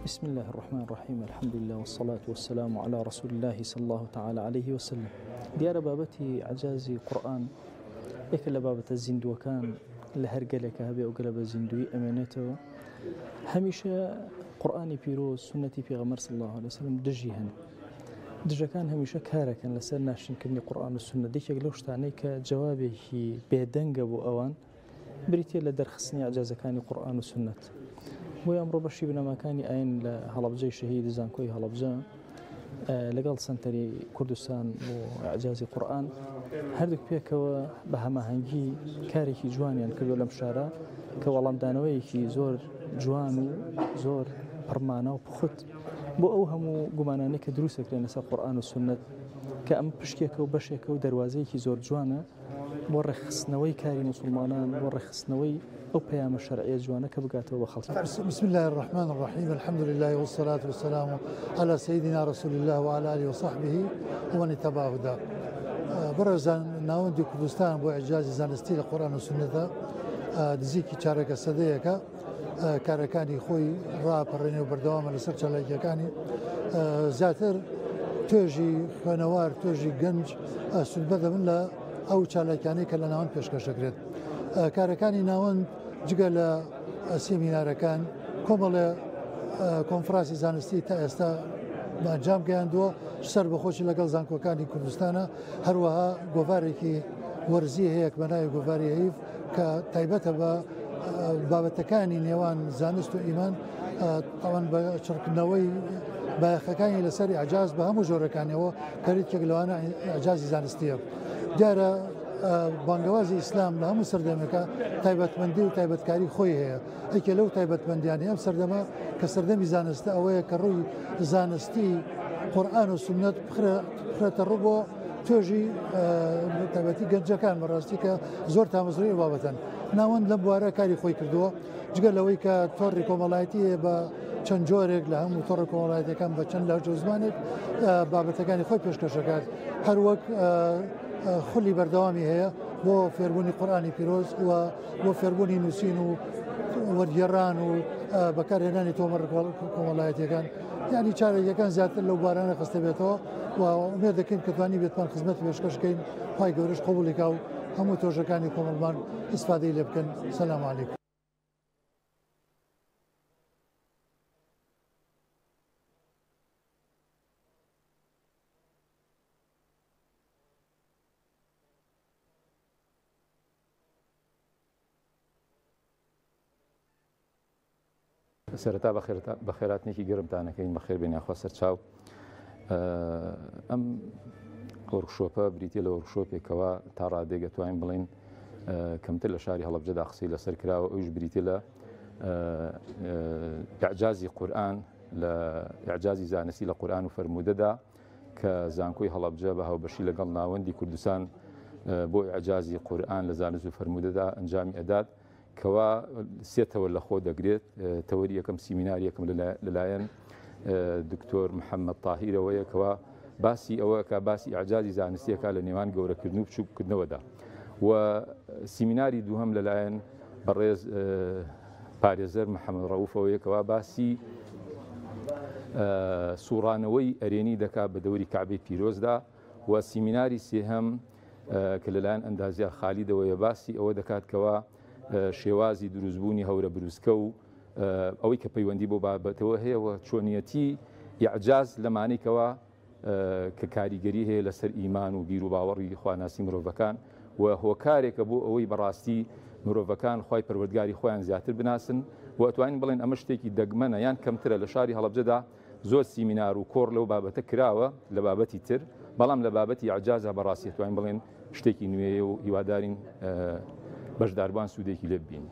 بسم الله الرحمن الرحيم. الحمد لله والصلاة والسلام على رسول الله صلى الله تعالى عليه وسلم. ديار بابتي عجازي قرآن يكل بابة الزندو كان لهرجلك هبي وقلب الزندوي أمانته هميشه قرآني بيروز سنتي في غمر صلى الله عليه وسلم دجيهن دجا كان هميشه كارا كان لسر ناشن كني قرآن والسنة ديك يقولوش تعنيك جوابه بيدنج أبو أوان بريتي لدرخصني عجاز كاني قرآن والسنة ويأمر بشي بنما كان أين لهلبجي شهيد زانكوي هلبجا لقال سنتري كردستان وإعجازي قرآن هردوك بيكوا بهما هنجي كاريكي جواني يعني كردو لمشارة كوالام دانويكي زور جوانو زور برمانا وبخت بو أوهمو قماناني كدروسك لنسا قرآن والسنة كأم بشكيكا وبشيكا ودروازيكي زور جوانا ورخصنوي كاري مسلمانان ورخصنوي أو بيام الشرعية جوانا كبقاته وخلص. بسم الله الرحمن الرحيم. الحمد لله والصلاة والسلام على سيدنا رسول الله وعلى آله وصحبه ومن اتبع هداه. برزان ناوندي كردستان بو إعجاز زانستي القرآن والسنة دزيكي چارەکە سەدەیەکە کارەکانی خۆی ڕاپەڕێنێ و بەردەوامە لەسەر چالاکیەکانی زیاتر توێژی خوێنەوار توێژی گەنج سودبە دەبن لە ئەو چالاکیانەی کە لە ناوەند پێشکەشەکرێت. کارەکانی ناوەند جگە لە سێمینارەکان کۆمەڵێ کۆنفرانسی زانستی تا ئێستا ئەنجام گەیاندووە سەر بەخۆشی لەگەڵ زانکۆکانی کوردستانە هەروەها گۆڤارێکی وەرزی هەیە کە بەناوی گۆڤاری هەیف کە تایبەتە بە بابەتەکانی نێوان زانست و ئیمان تاوان بە چڕکردنەوەی بایەخەکانی لەسەر ئەعجاز بە هەموو جۆرەکانیەوە کەریتێک لەوانە ئەعجازی زانستیە. دیارە بانگەوازی ئیسلام لە هەموو سەردەمێکە تایبەتمەندی و تایبەتکاری خۆی هەیە. ئەیکە لەو تایبەتمەندیانی ئەم سەردەمە کە سەردەمی زانستە ئەوەیە کە ڕووی زانستی قورئان و سنت بخرێتە ڕوو بۆ توێژی تایبەتی گەنجەکان بەڕاستی کە زۆر تامەزرەی بابەتن. ناوەند لەم بوارە کاری خۆی کردووە جگە لەوەی کە تۆڕی کۆمەڵایەتی بە چەند جۆرێک لە هەموو تۆڕە کۆمەڵایەتەکان بە چەند لاوچە زمانێک بابەتەکانی خۆی پێشکەشەکات هەروەک خولی بەردەوامی هەیە بۆ فێربوونی قورئانی پیرۆز و بۆ فێربوونی نووسین و وەرگێڕان و بەکارهێنانی تۆمەڕ کۆمەڵایەتیەکان یعنی چارەکەکان زیاتر لەو بارانە خستە بێتەوە و ئومێد دەکەین کە توانی بێتمان خزمەت پێشکەشکەین پای گەورەش قبوڵیکا و هەموو تۆژەکانی کۆمەڵمان ئیسفادەی لێ بکەن. سەلام عەلەیکوم. سەرەتا بەخێراتێکی گەرمتانەکەین بەخێر بێن یاخوا سەرچاو. ئەم وەرکشۆپە بریتە لە وەرکشۆپێکەوە تا ڕادێک دەتوانین بڵین کەمتر لە شاری هەڵەبجەدا قسەی لەسەر کراوە ئەوش بریتە لە ئیعجازی قورئان لە ئیعجازی زانستی لە قورئان و فەرموودەدا کە زانکۆی هەڵەبجە بە هاوبەشی لەگەڵ ناوەندی کوردستان بۆ ئیعجازی قورئان لە زانست و فەرموودەدا ئەنجامی ئەدات کەوا سێتەوە لە خۆ دەگرێت. تەوەری یەکەم سیمیناری یەکەم لەلایەن دکتۆر محەممەد تاهیرەوەیە کەوا باسی ئەوە کە باسی ئیعجازی زانستیەکە لە نێوان گەورەکردن و بچووکردنەوەدا و سیمیناری دووهەم لەلایەن بەڕێز پارێزەر محەممەد ڕەوفەوەیە کەوا باسی سوڕانەوەی ئەرێنی دەکات بە دەوری کەعبەی پیرۆزدا و سیمیناری سێهەم کە لەلایەن ئەندازیە خالیدەوەیە باسی ئەوە دەکات کەوا شێوازی دروستبوونی هەورە بروسکە و ئەوەی کە پەیوەندی بۆ بابەتەوە هەیە و چۆنیەتی ئیعجاز لەمانەیەکەوە کە کاریگەری هەیە لەسەر ئیمان و بیر و باوەڕی خواناسی مرۆڤەکان و هۆکارێکە بۆ ئەوەی بەڕاستی مرۆڤەکان خی پەروەردگاری خۆیان زیاتر بناسن و ئەتوانین بڵێن ئەمە شتێکی دەگمەنە یان کەمترە. لە شاری هەڵەبجەدا زۆر سیمینار و کۆڕ لەو بابەتە کراوە لە بابەتی تر، بەڵام لە بابەتی ئیعجازە بەڕاستی ئەتوانین بڵێن شتێکی نوێیە و هیوادارین بەشداربان سوودێکی لێ ببین.